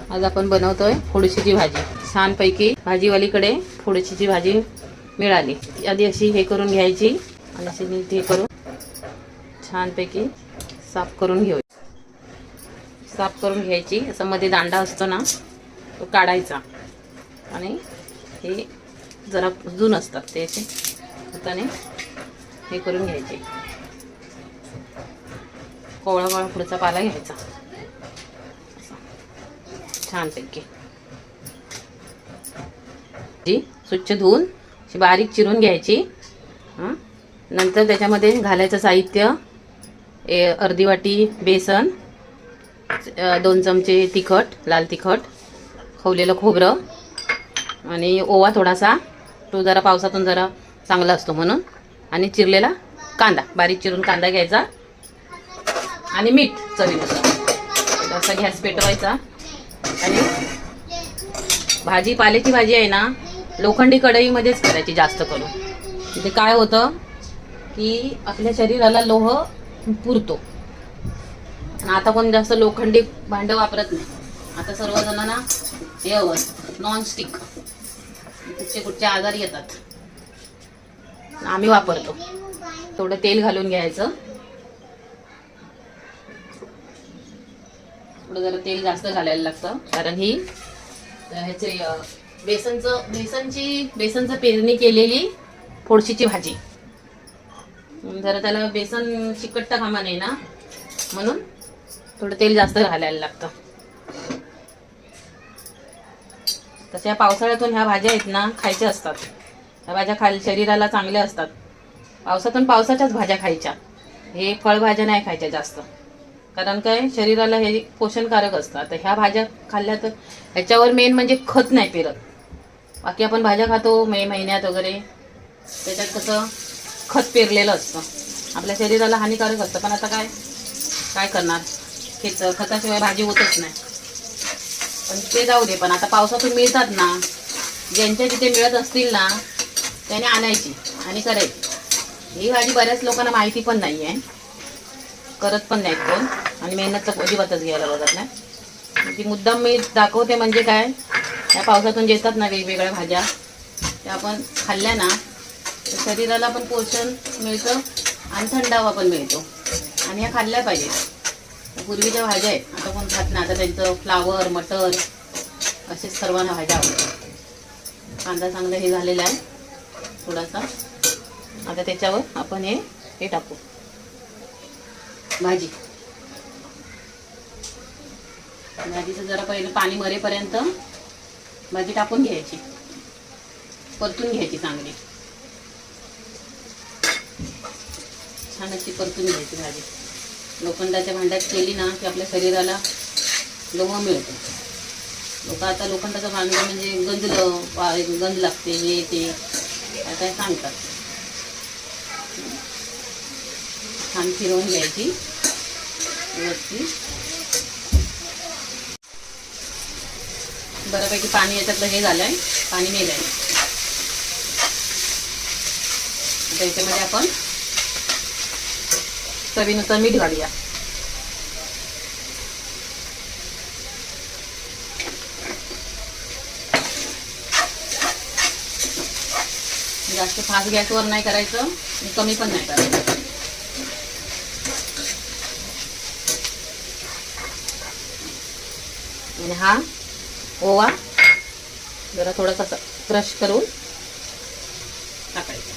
आज आपण बनवतोय फोडीची भाजी। छानपैकी भाजीवालीकडे फोडीची भाजी मिळाली। आधी अशी हे करून घ्यायची आणि अशी नीट हे करून छानपैकी साफ करून घ्यायची। असं मध्ये दांडा असतो ना तो काढायचा आणि हे जरा जुन असतात ते असे हाताने हे करून घ्यायचे। कोवळा कोवळा पुढचा पाला घ्यायचा छानपैकी। स्वच्छ धुवून अशी बारीक चिरून घ्यायची। नंतर त्याच्यामध्ये घालायचं साहित्य अर्धी वाटी बेसन, 2 चमचे तिखट, लाल तिखट, खवलेलं खोबरं आणि ओवा थोडासा, तो जरा पावसातून जरा चांगला असतो म्हणून, आणि चिरलेला कांदा, बारीक चिरून कांदा घ्यायचा आणि मीठ चवीनुसार। असा गॅस पेटवायचा आणि भाजी पाल्याची भाजी आहे ना लोखंडी कढईमध्येच करायची जास्त करून। म्हणजे काय होतं की आपल्या शरीराला लोह पुरतो। आणि आता कोण जास्त लोखंडी भांडं वापरत नाही। आता सर्वजणांना हे हवं नॉनस्टिक, कुठचे आजार येतात, आम्ही वापरतो। थोडं तेल घालून घ्यायचं, थोडं जरा तेल जास्त घालायला लागतं कारण ही ह्याचे बेसनचं पेरणी केलेली फोडशीची भाजी, जरा त्याला बेसन चिकटता कामा नये ना, म्हणून थोडं तेल जास्त घालायला लागतं। तशा पावसाळ्यातून ह्या भाज्या आहेत ना खायच्या असतात। ह्या भाज्या शरीराला चांगल्या असतात। पावसातून पावसाच्याच भाज्या खायच्या, हे फळभाज्या नाही खायच्या जास्त, कारण काय शरीराला हे पोषणकारक असतात। तर ह्या भाज्या खाल्ल्या तर ह्याच्यावर मेन म्हणजे खत नाही पेरत। बाकी आपण भाज्या खातो मे महिन्यात वगैरे, त्याच्यात कसं खत पेरलेलं असतं, आपल्या शरीराला हानिकारक असतं। पण आता काय करणार, खताशिवाय भाजी होतच नाही। पण ते जाऊ दे, पण आता पावसातून मिळतात ना, ज्यांच्या तिथे मिळत असतील ना त्याने आणायची आणि करायची। ही भाजी बऱ्याच लोकांना माहिती पण नाही आहे, करत पण नाहीत कोण, आणि मेहनत तर अजिबातच घ्यायला बघत नाही। ती मुद्दाम मी दाखवते म्हणजे काय, या पावसातून येतात ना वेगवेगळ्या भाज्या, त्या आपण खाल्ल्या ना तर शरीराला पण पोषण मिळतं आणि थंडावा पण मिळतो, आणि ह्या खाल्ल्या पाहिजे। पूर्वीच्या भाज्या आहेत, आता कोण खात नाही। आता त्यांचं फ्लावर, मटर असे सर्वांना भाज्या आवडतात। कांदा चांगला हे झालेला आहे थोडासा, आता त्याच्यावर आपण हे टाकू भाजीचं जरा पहिलं पाणी मरेपर्यंत भाजी टाकून घ्यायची, परतून घ्यायची चांगली, छान अशी परतून घ्यायची भाजी। लोखंडाच्या भांड्यात केली ना की आपल्या शरीराला लोह मिळतो। लोक आता लोखंडाचं भांडं म्हणजे गंज लागते, हे ते काय सांगतात। छान फिरवून घ्यायची व्यवस्थित, बऱ्यापैकी पाणी याच्यातलं हे झालंय, पाणी मेलंय। आता याच्यामध्ये आपण चवीनुसार मीठ घालूया। जास्त फास्ट गॅसवर नाही करायचं आणि कमी पण नाही करायचं। आणि हा ओवा जरा थोडासा क्रश करून टाकायचा।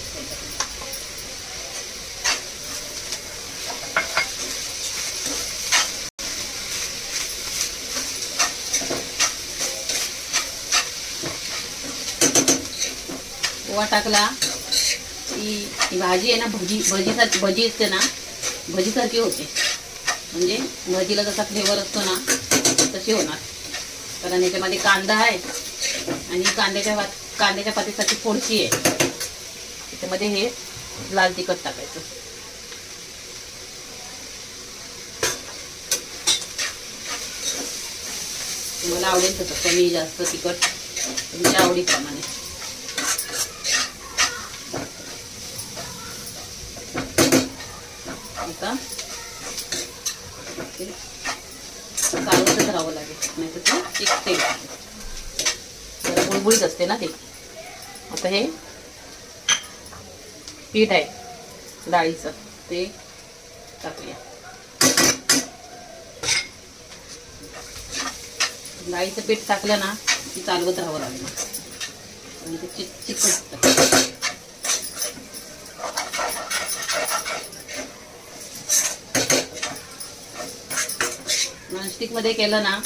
ओवा टाकला की भाजी आहे ना, भजी असते ना, भजीसारखी होते। म्हणजे भजीला जसा फ्लेवर असतो ना तशी होणार, कारण याच्यामध्ये कांदा आहे आणि कांद्याच्या पातीसाठी फोडशी आहे। त्याच्यामध्ये हे लाल तिखट टाकायचं, तुम्हाला आवडेल तसं कमी जास्त तिखट तुमच्या आवडीप्रमाणे। आता कालवतच राहावं लागेल, नाही तर टिकते, जरा बुळबुळीत असते ना ते. आता हे पीठ आहे डाळीचं ते टाकूया. डाळीचं पीठ टाकलं ना की चालवत राहावं लागेल म्हणजे चिकट. नॉनस्टिक मध्ये केलं ना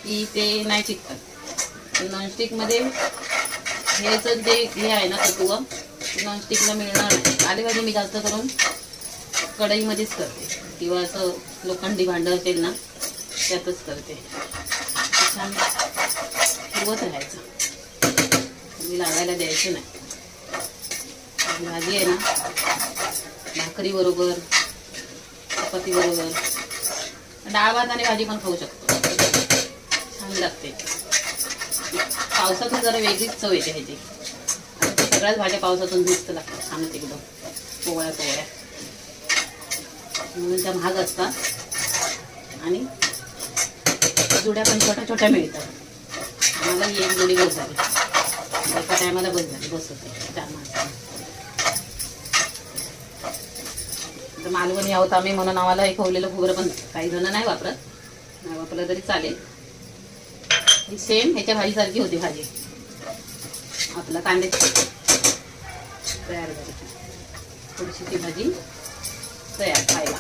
की ते नाही चिकटत. नॉनस्टिक मध्ये ह्याचं जे हे आहे ना तत्व नॉनस्टिकला मिळणार नाही. पालेभाजी मी जास्त करून कढईमध्येच करते किंवा असं लोखंडी भांडं असेल ना त्यातच करते. छान फिरवत राहायचं, मी लागायला द्यायचं नाही. भाजी आहे ना भाकरी बरोबर, चपाती बरोबर, डाळ भात आणि भाजी पण खाऊ शकतो, छान लागते. पावसातून जरा वेगळीच चव येते ह्याची. सगळ्याच भाज्या पावसातून मस्त लागतात, छानच एकदम पोवळ्या पोवळ्या. म्हणून त्या महाग असतात आणि जुड्या पण छोट्या छोट्या मिळतात. आम्हाला ही एक जुडी बस झाली, एका टायमाला बस झाली, बस होते 4 माणसांना. तर मालवणी आहोत आम्ही म्हणून आम्हाला हे खवलेलं खोबरं पण काही जण नाही वापरत, नाही वापरलं तरी चालेल. ही सेम ह्याच्या भाजीसारखी होती भाजी. आपला कांद्याची तयार झाली, थोडीशी ती भाजी तयार खायला.